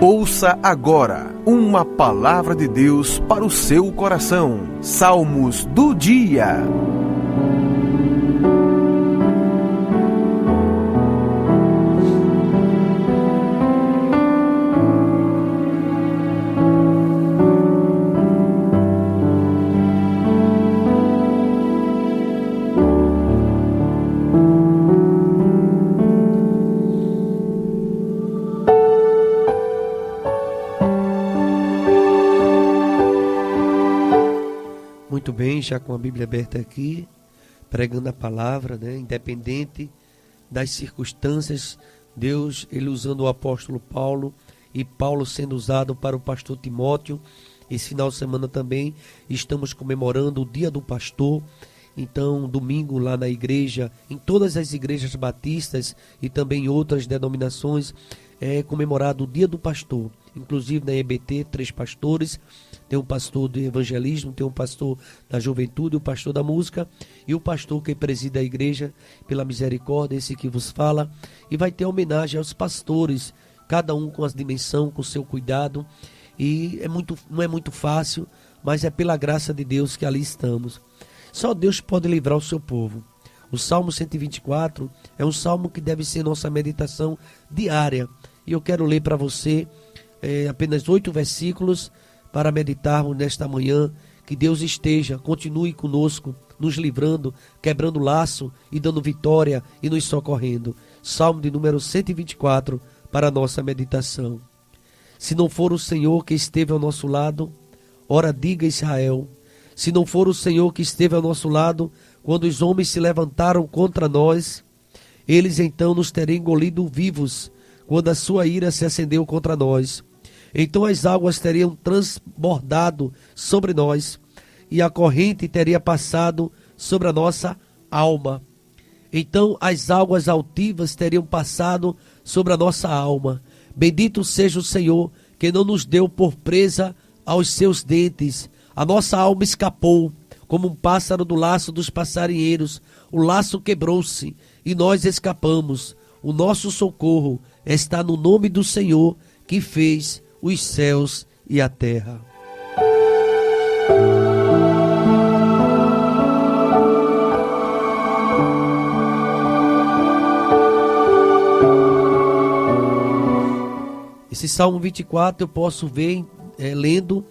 Ouça agora uma palavra de Deus para o seu coração. Salmos do dia. Muito bem, já com a Bíblia aberta aqui, pregando a palavra, independente das circunstâncias, Deus, ele usando o apóstolo Paulo e Paulo sendo usado para o pastor Timóteo. Esse final de semana também estamos comemorando o Dia do Pastor. Então, domingo lá na igreja, em todas as igrejas batistas e também em outras denominações, é comemorado o Dia do Pastor. Inclusive na EBT, 3 pastores, tem um pastor do evangelismo, tem um pastor da juventude, o pastor da música e o pastor que preside a igreja pela misericórdia, esse que vos fala. E vai ter homenagem aos pastores, cada um com a dimensão, com o seu cuidado. E não é muito fácil, mas é pela graça de Deus que ali estamos. Só Deus pode livrar o seu povo. O Salmo 124 é um salmo que deve ser nossa meditação diária. E eu quero ler para você apenas 8 versículos para meditarmos nesta manhã. Que Deus continue conosco, nos livrando, quebrando laço e dando vitória e nos socorrendo. Salmo de número 124 para a nossa meditação. Se não for o Senhor que esteve ao nosso lado, ora diga Israel. Se não for o Senhor que esteve ao nosso lado, quando os homens se levantaram contra nós, eles então nos teriam engolido vivos, quando a sua ira se acendeu contra nós. Então as águas teriam transbordado sobre nós, e a corrente teria passado sobre a nossa alma. Então as águas altivas teriam passado sobre a nossa alma. Bendito seja o Senhor, que não nos deu por presa aos seus dentes. A nossa alma escapou, como um pássaro do laço dos passarinheiros. O laço quebrou-se, e nós escapamos. O nosso socorro está no nome do Senhor, que fez os céus e a terra. Esse Salmo 24 eu posso ver lendo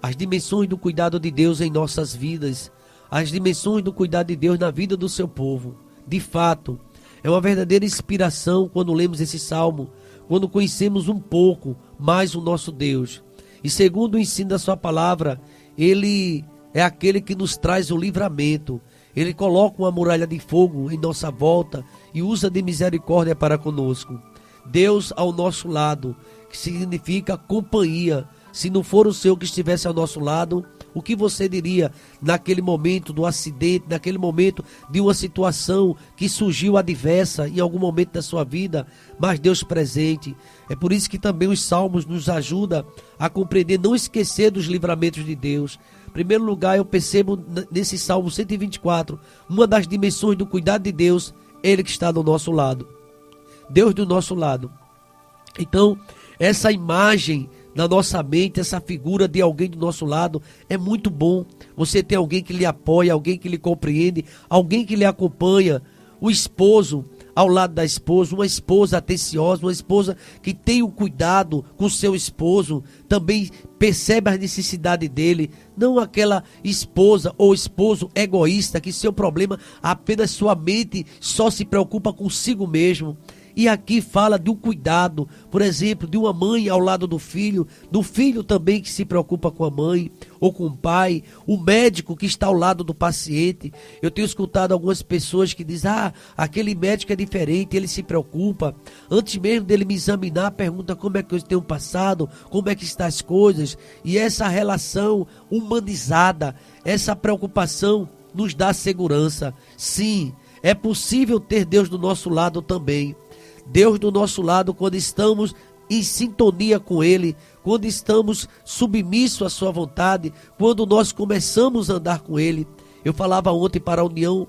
as dimensões do cuidado de Deus em nossas vidas, as dimensões do cuidado de Deus na vida do seu povo. De fato, é uma verdadeira inspiração quando lemos esse salmo, quando conhecemos um pouco mais o nosso Deus. E segundo o ensino da sua palavra, ele é aquele que nos traz o livramento. Ele coloca uma muralha de fogo em nossa volta e usa de misericórdia para conosco. Deus ao nosso lado, que significa companhia. Se não for o Senhor que estivesse ao nosso lado, o que você diria naquele momento do acidente, naquele momento de uma situação que surgiu adversa em algum momento da sua vida, mas Deus presente. É por isso que também os salmos nos ajudam a compreender, não esquecer dos livramentos de Deus. Em primeiro lugar, eu percebo nesse Salmo 124, uma das dimensões do cuidado de Deus, Ele que está do nosso lado. Deus do nosso lado. Então, essa imagem na nossa mente, essa figura de alguém do nosso lado, é muito bom. Você tem alguém que lhe apoia, alguém que lhe compreende, alguém que lhe acompanha. O esposo ao lado da esposa, uma esposa atenciosa, uma esposa que tem o cuidado com seu esposo, também percebe a necessidade dele, não aquela esposa ou esposo egoísta que seu problema, apenas sua mente só se preocupa consigo mesmo. E aqui fala de um cuidado, por exemplo, de uma mãe ao lado do filho também que se preocupa com a mãe ou com o pai, o médico que está ao lado do paciente. Eu tenho escutado algumas pessoas que dizem, aquele médico é diferente, ele se preocupa. Antes mesmo dele me examinar, pergunta como é que eu tenho passado, como é que estão as coisas. E essa relação humanizada, essa preocupação nos dá segurança. Sim, é possível ter Deus do nosso lado também. Deus do nosso lado quando estamos em sintonia com Ele, quando estamos submissos à sua vontade, quando nós começamos a andar com Ele. Eu falava ontem para a União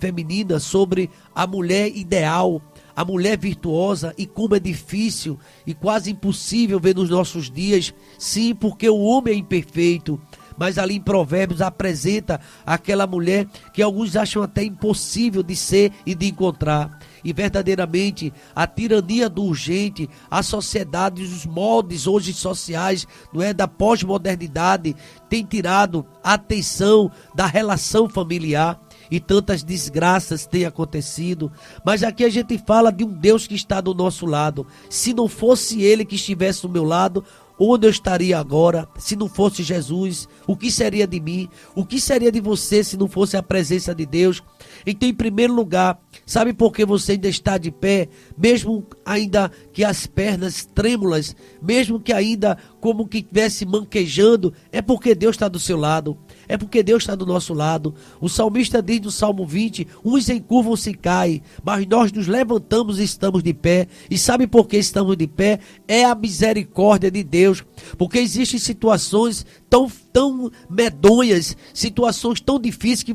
Feminina sobre a mulher ideal, a mulher virtuosa, e como é difícil e quase impossível ver nos nossos dias. Sim, porque o homem é imperfeito. Mas ali em Provérbios apresenta aquela mulher que alguns acham até impossível de ser e de encontrar. E verdadeiramente a tirania do urgente, a sociedade, os moldes hoje sociais, não é, da pós-modernidade, tem tirado a atenção da relação familiar. E tantas desgraças têm acontecido. Mas aqui a gente fala de um Deus que está do nosso lado. Se não fosse Ele que estivesse do meu lado, onde eu estaria agora? Se não fosse Jesus, o que seria de mim? O que seria de você se não fosse a presença de Deus? Então, em primeiro lugar, sabe por que você ainda está de pé? Mesmo ainda que as pernas trêmulas, mesmo que ainda como que estivesse manquejando, é porque Deus está do seu lado. É porque Deus está do nosso lado. O salmista diz no Salmo 20, uns encurvam-se e caem, mas nós nos levantamos e estamos de pé. E sabe por que estamos de pé? É a misericórdia de Deus. Porque existem situações tão medonhas, situações tão difíceis que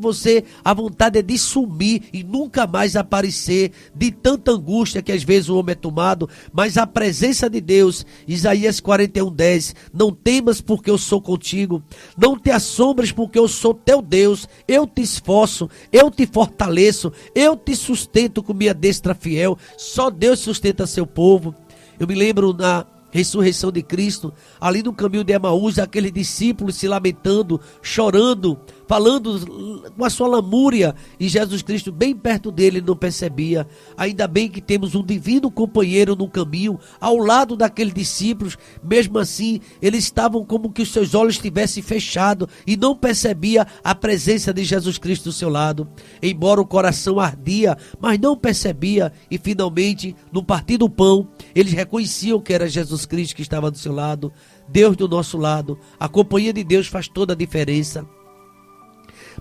a vontade é de sumir e nunca mais aparecer, de tanta angústia que às vezes o homem é tomado. Mas a presença de Deus, Isaías 41:10, não temas porque eu sou contigo, não te assombres porque eu sou teu Deus, eu te esforço, eu te fortaleço, eu te sustento com minha destra fiel. Só Deus sustenta seu povo. Eu me lembro na ressurreição de Cristo, ali no caminho de Emaús, aqueles discípulos se lamentando, chorando, falando com a sua lamúria, e Jesus Cristo bem perto dele não percebia. Ainda bem que temos um divino companheiro no caminho, ao lado daqueles discípulos. Mesmo assim, eles estavam como que os seus olhos estivessem fechados e não percebia a presença de Jesus Cristo do seu lado. Embora o coração ardia, mas não percebia, e finalmente, no partir do pão, eles reconheciam que era Jesus Cristo que estava do seu lado. Deus do nosso lado. A companhia de Deus faz toda a diferença.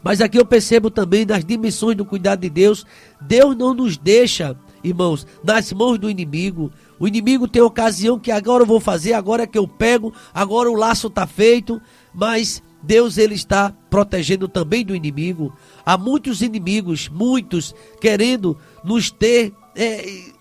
Mas aqui eu percebo também nas dimensões do cuidado de Deus. Deus não nos deixa, irmãos, nas mãos do inimigo. O inimigo tem ocasião que agora eu vou fazer, agora é que eu pego, agora o laço está feito. Mas Deus, ele está protegendo também do inimigo. Há muitos inimigos, muitos querendo nos ter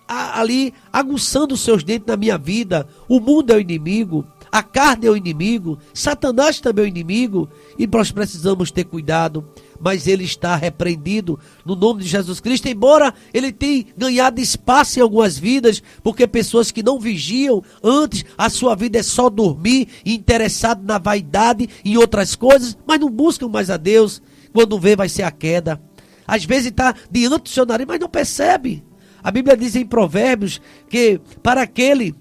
ali aguçando os seus dentes na minha vida. O mundo é o inimigo, a carne é o inimigo, Satanás também é o inimigo, e nós precisamos ter cuidado. Mas ele está repreendido no nome de Jesus Cristo, embora ele tenha ganhado espaço em algumas vidas, porque pessoas que não vigiam antes, a sua vida é só dormir, interessado na vaidade e em outras coisas, mas não buscam mais a Deus. Quando vê, vai ser a queda. Às vezes está diante do seu nariz, mas não percebe. A Bíblia diz em Provérbios que para aquele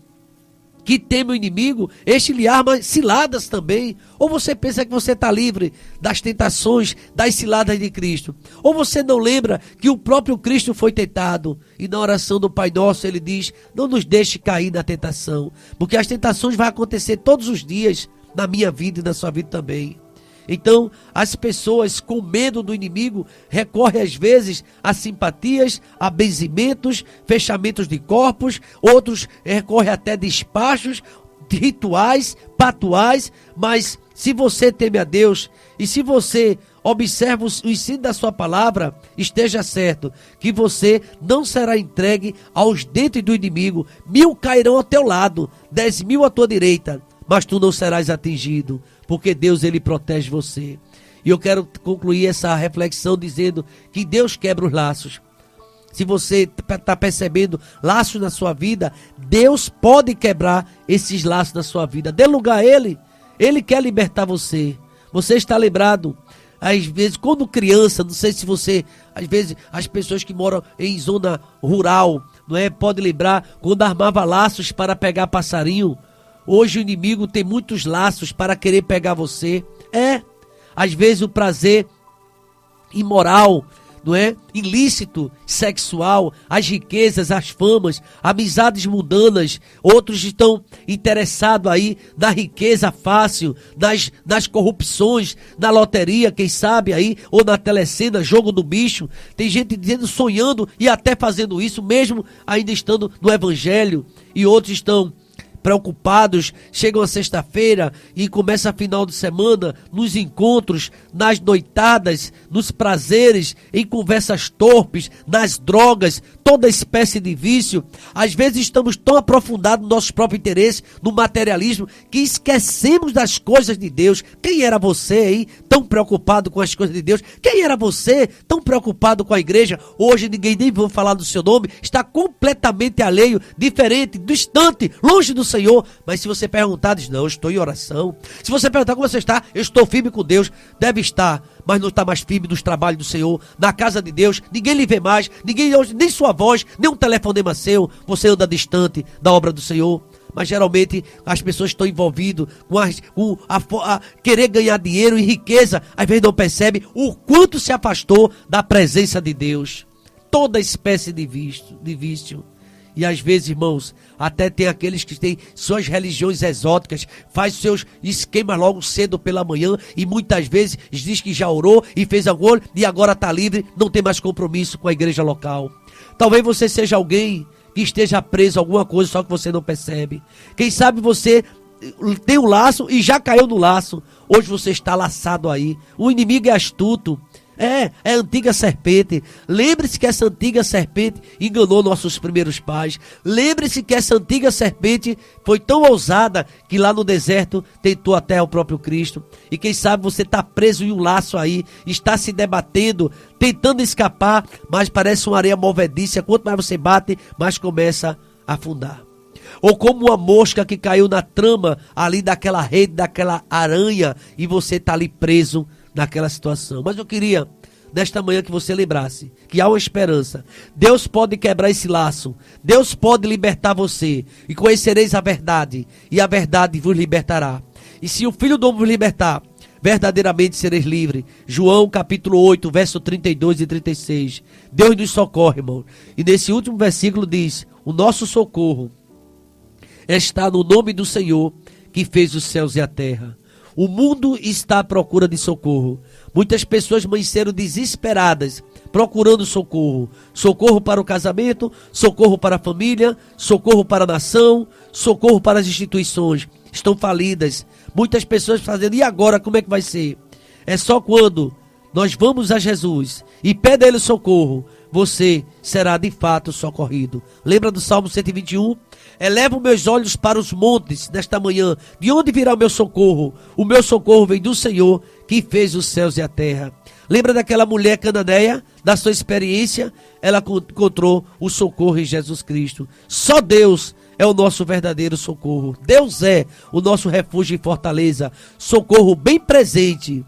que teme o inimigo, este lhe arma ciladas também. Ou você pensa que você está livre das tentações, das ciladas de Cristo? Ou você não lembra que o próprio Cristo foi tentado? E na oração do Pai Nosso ele diz, não nos deixe cair na tentação. Porque as tentações vão acontecer todos os dias, na minha vida e na sua vida também. Então, as pessoas com medo do inimigo recorrem às vezes a simpatias, a benzimentos, fechamentos de corpos, outros recorrem até despachos, rituais, patuais. Mas se você teme a Deus e se você observa o ensino da sua palavra, esteja certo que você não será entregue aos dentes do inimigo. 1000 cairão ao teu lado, 10.000 à tua direita, mas tu não serás atingido, porque Deus, ele protege você. E eu quero concluir essa reflexão dizendo que Deus quebra os laços. Se você está percebendo laços na sua vida, Deus pode quebrar esses laços na sua vida. Dê lugar a Ele. Ele quer libertar você. Você está lembrado, às vezes, quando criança, não sei se você, às vezes, as pessoas que moram em zona rural, não é, pode lembrar quando armava laços para pegar passarinho. Hoje o inimigo tem muitos laços para querer pegar você. Às vezes o prazer imoral, não é? Ilícito, sexual, as riquezas, as famas, amizades mundanas. Outros estão interessados aí na riqueza fácil, nas corrupções, na loteria, quem sabe aí, ou na telecena, jogo do bicho. Tem gente dizendo, sonhando e até fazendo isso, mesmo ainda estando no evangelho. E outros estão preocupados, chegam a sexta-feira e começa a final de semana, nos encontros, nas noitadas, nos prazeres, em conversas torpes, nas drogas, toda espécie de vício. Às vezes estamos tão aprofundados no nosso próprio interesse, no materialismo, que esquecemos das coisas de Deus. Quem era você aí, tão preocupado com as coisas de Deus? Quem era você, tão preocupado com a igreja? Hoje ninguém nem vai falar do seu nome, está completamente alheio, diferente, distante, longe do Senhor. Mas se você perguntar, diz, não, eu estou em oração. Se você perguntar como você está, eu estou firme com Deus. Deve estar, mas não está mais firme nos trabalhos do Senhor, na casa de Deus. Ninguém lhe vê mais, ninguém ouve nem sua voz, nem um telefonema seu. Você anda distante da obra do Senhor. Mas geralmente as pessoas estão envolvidas com a querer ganhar dinheiro e riqueza, às vezes não percebe o quanto se afastou da presença de Deus. Toda espécie de vício. E às vezes, irmãos, até tem aqueles que têm suas religiões exóticas, faz seus esquemas logo cedo pela manhã e muitas vezes diz que já orou e fez algo e agora está livre, não tem mais compromisso com a igreja local. Talvez você seja alguém que esteja preso a alguma coisa, só que você não percebe. Quem sabe você tem um laço e já caiu no laço. Hoje você está laçado aí. O inimigo é astuto. É a antiga serpente. Lembre-se que essa antiga serpente enganou nossos primeiros pais. Lembre-se que essa antiga serpente foi tão ousada que lá no deserto tentou até o próprio Cristo. E quem sabe você está preso em um laço aí, está se debatendo, tentando escapar, mas parece uma areia movediça. Quanto mais você bate, mais começa a afundar. Ou como uma mosca que caiu na trama ali daquela rede, daquela aranha, e você está ali preso naquela situação. Mas eu queria, nesta manhã, que você lembrasse que há uma esperança. Deus pode quebrar esse laço. Deus pode libertar você. E conhecereis a verdade, e a verdade vos libertará. E se o Filho do Homem vos libertar, verdadeiramente sereis livres. João capítulo 8, verso 32 e 36. Deus nos socorre, irmão. E nesse último versículo diz, o nosso socorro está no nome do Senhor, que fez os céus e a terra. O mundo está à procura de socorro. Muitas pessoas amanheceram desesperadas, procurando socorro. Socorro para o casamento, socorro para a família, socorro para a nação, socorro para as instituições. Estão falidas. Muitas pessoas fazendo, e agora como é que vai ser? É só quando nós vamos a Jesus e pede a Ele socorro, você será de fato socorrido. Lembra do Salmo 121? Elevo meus olhos para os montes nesta manhã. De onde virá o meu socorro? O meu socorro vem do Senhor, que fez os céus e a terra. Lembra daquela mulher cananeia? Da sua experiência, ela encontrou o socorro em Jesus Cristo. Só Deus é o nosso verdadeiro socorro. Deus é o nosso refúgio e fortaleza. Socorro bem presente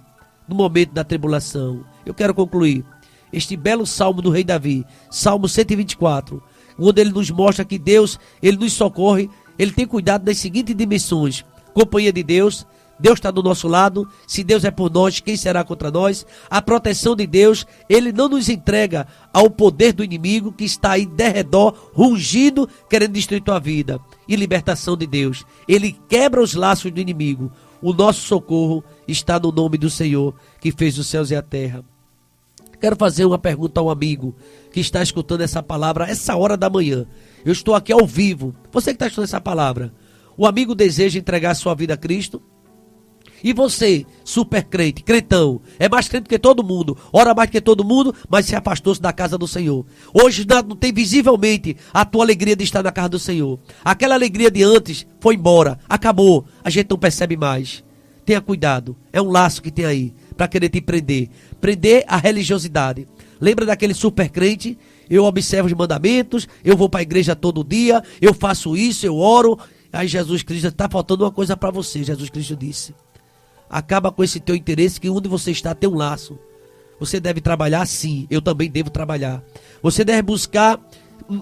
no momento da tribulação. Eu quero concluir este belo salmo do rei Davi, Salmo 124, onde ele nos mostra que Deus, ele nos socorre, ele tem cuidado das seguintes dimensões: companhia de Deus, Deus está do nosso lado, se Deus é por nós, quem será contra nós? A proteção de Deus, ele não nos entrega ao poder do inimigo que está aí de redor, rugindo, querendo destruir tua vida. E libertação de Deus, ele quebra os laços do inimigo. O nosso socorro está no nome do Senhor, que fez os céus e a terra. Quero fazer uma pergunta ao amigo que está escutando essa palavra essa hora da manhã. Eu estou aqui ao vivo. Você que está escutando essa palavra, o amigo deseja entregar sua vida a Cristo? E você, super crente, crentão, é mais crente que todo mundo, ora mais que todo mundo, mas se afastou-se da casa do Senhor. Hoje não tem visivelmente a tua alegria de estar na casa do Senhor. Aquela alegria de antes foi embora, acabou, a gente não percebe mais. Tenha cuidado, é um laço que tem aí para querer te prender a religiosidade. Lembra daquele super crente? Eu observo os mandamentos, eu vou para a igreja todo dia, eu faço isso, eu oro. Aí Jesus Cristo, está faltando uma coisa para você. Jesus Cristo disse: acaba com esse teu interesse, que onde você está tem um laço. Você deve trabalhar, sim, eu também devo trabalhar. Você deve buscar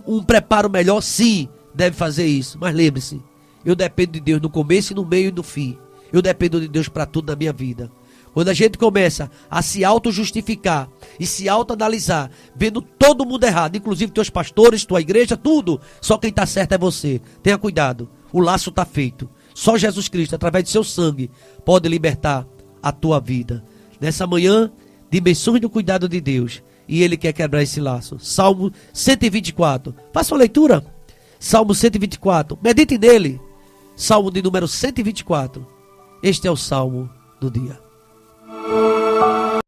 um preparo melhor, sim, deve fazer isso. Mas lembre-se, eu dependo de Deus no começo, no meio e no fim. Eu dependo de Deus para tudo na minha vida. Quando a gente começa a se auto-justificar e se auto-analisar, vendo todo mundo errado, inclusive teus pastores, tua igreja, tudo, só quem está certo é você. Tenha cuidado, o laço está feito. Só Jesus Cristo, através de seu sangue, pode libertar a tua vida. Nessa manhã, dimensões do cuidado de Deus, e Ele quer quebrar esse laço. Salmo 124, faça uma leitura. Salmo 124, medite nele. Salmo de número 124. Este é o Salmo do dia.